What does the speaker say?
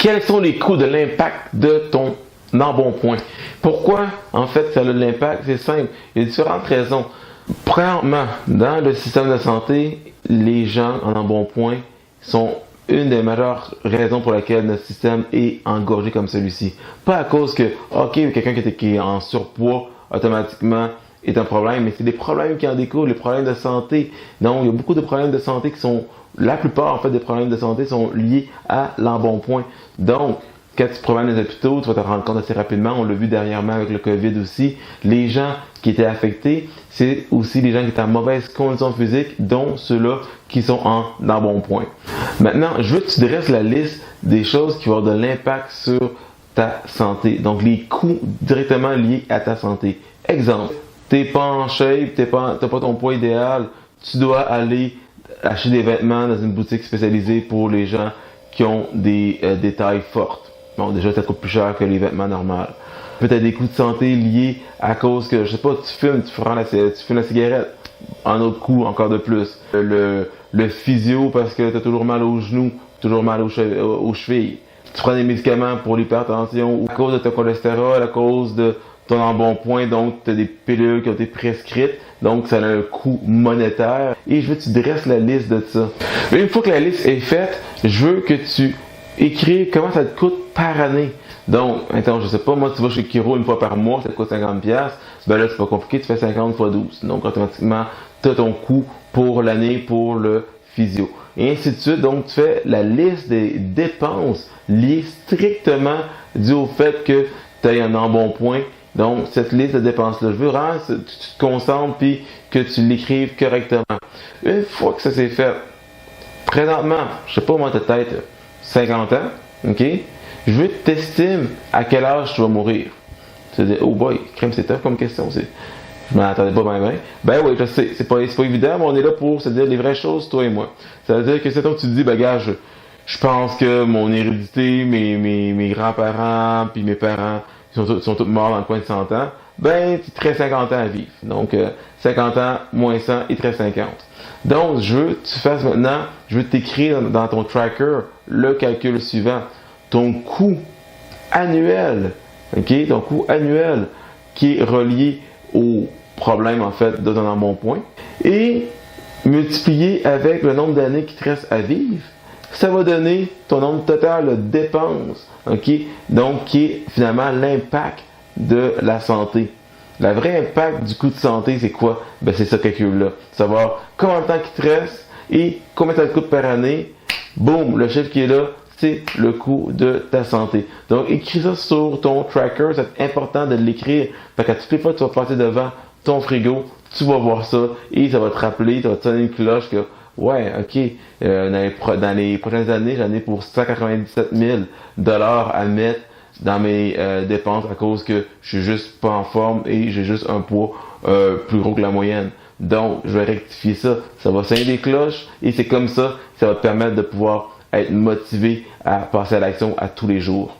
Quels sont les coûts de l'impact de ton embonpoint? Pourquoi, en fait, ça a de l'impact? C'est simple. Il y a différentes raisons. Premièrement, dans le système de santé, les gens en embonpoint sont une des majeures raisons pour laquelle notre système est engorgé comme celui-ci. Pas à cause que, OK, quelqu'un qui est en surpoids, automatiquement, est un problème, mais c'est des problèmes qui en découlent, les problèmes de santé. Donc, il y a beaucoup de problèmes de santé qui sont, la plupart, en fait, des problèmes de santé sont liés à l'embonpoint. Donc, quand tu te promènes dans les hôpitaux, tu vas te rendre compte assez rapidement, on l'a vu dernièrement avec le COVID aussi, les gens qui étaient affectés, c'est aussi les gens qui étaient en mauvaise condition physique, dont ceux-là qui sont en embonpoint. Maintenant, je veux que tu dresses la liste des choses qui vont avoir de l'impact sur ta santé. Donc, les coûts directement liés à ta santé. Exemple, t'es pas en shape, t'as pas ton poids idéal, tu dois aller acheter des vêtements dans une boutique spécialisée pour les gens qui ont des tailles fortes. Bon, déjà, ça coûte plus cher que les vêtements normaux. Peut-être des coûts de santé liés à cause que, je sais pas, tu fumes la cigarette. Un autre coût, encore de plus. Le physio parce que tu as toujours mal aux genoux, toujours mal aux chevilles. Tu prends des médicaments pour l'hypertension, à cause de ton cholestérol, à cause de ton embonpoint, donc tu as des pilules qui ont été prescrites, donc ça a un coût monétaire. Et je veux que tu dresses la liste de ça. Mais une fois que la liste est faite, je veux que tu écrives comment ça te coûte par année. Donc, attends, je sais pas, moi tu vas chez Kiro une fois par mois, ça te coûte 50$, ben là c'est pas compliqué, tu fais 50 x 12. Donc automatiquement, tu as ton coût pour l'année pour le physio. Et ainsi de suite, donc tu fais la liste des dépenses liées strictement dues au fait que tu as un embonpoint. Donc, cette liste de dépenses-là, je veux vraiment que tu te concentres puis que tu l'écrives correctement. Une fois que ça s'est fait, présentement, je sais pas, moi, tu as peut-être 50 ans, ok? Je veux que tu estimes à quel âge tu vas mourir. Tu vas dire, oh boy, crème, c'est tough comme question. Je m'en attendais pas bien. Ben oui, je sais, c'est pas évident, mais on est là pour se dire les vraies choses, toi et moi. Ça veut dire que c'est toi que tu te dis, ben gars, je pense que mon hérédité, mes grands-parents, puis mes parents, ils sont tous morts dans le coin de 100 ans, ben tu te restes 50 ans à vivre. Donc 50 ans moins 100, il te reste 50. Donc je veux que tu fasses maintenant, je veux t'écrire dans ton tracker le calcul suivant. Ton coût annuel, ok, ton coût annuel qui est relié au problème en fait de ton embonpoint et multiplié avec le nombre d'années qui te reste à vivre, ça va donner ton nombre total de dépenses, ok, donc qui est finalement l'impact de la santé. Le vrai impact du coût de santé, c'est quoi? Ben c'est ce calcul-là. Savoir combien de temps qui te reste et combien ça te coûte par année. Boum, le chiffre qui est là, c'est le coût de ta santé. Donc, écris ça sur ton tracker. C'est important de l'écrire. Fait qu'à toutes les fois que tu vas passer devant ton frigo, tu vas voir ça et ça va te rappeler, ça va te sonner une cloche que, ouais, ok, dans les prochaines années, j'en ai pour 197 000$ à mettre dans mes dépenses à cause que je suis juste pas en forme et j'ai juste un poids plus gros que la moyenne. Donc, je vais rectifier ça. Ça va sonner des cloches et c'est comme ça, ça va te permettre de pouvoir être motivé à passer à l'action à tous les jours.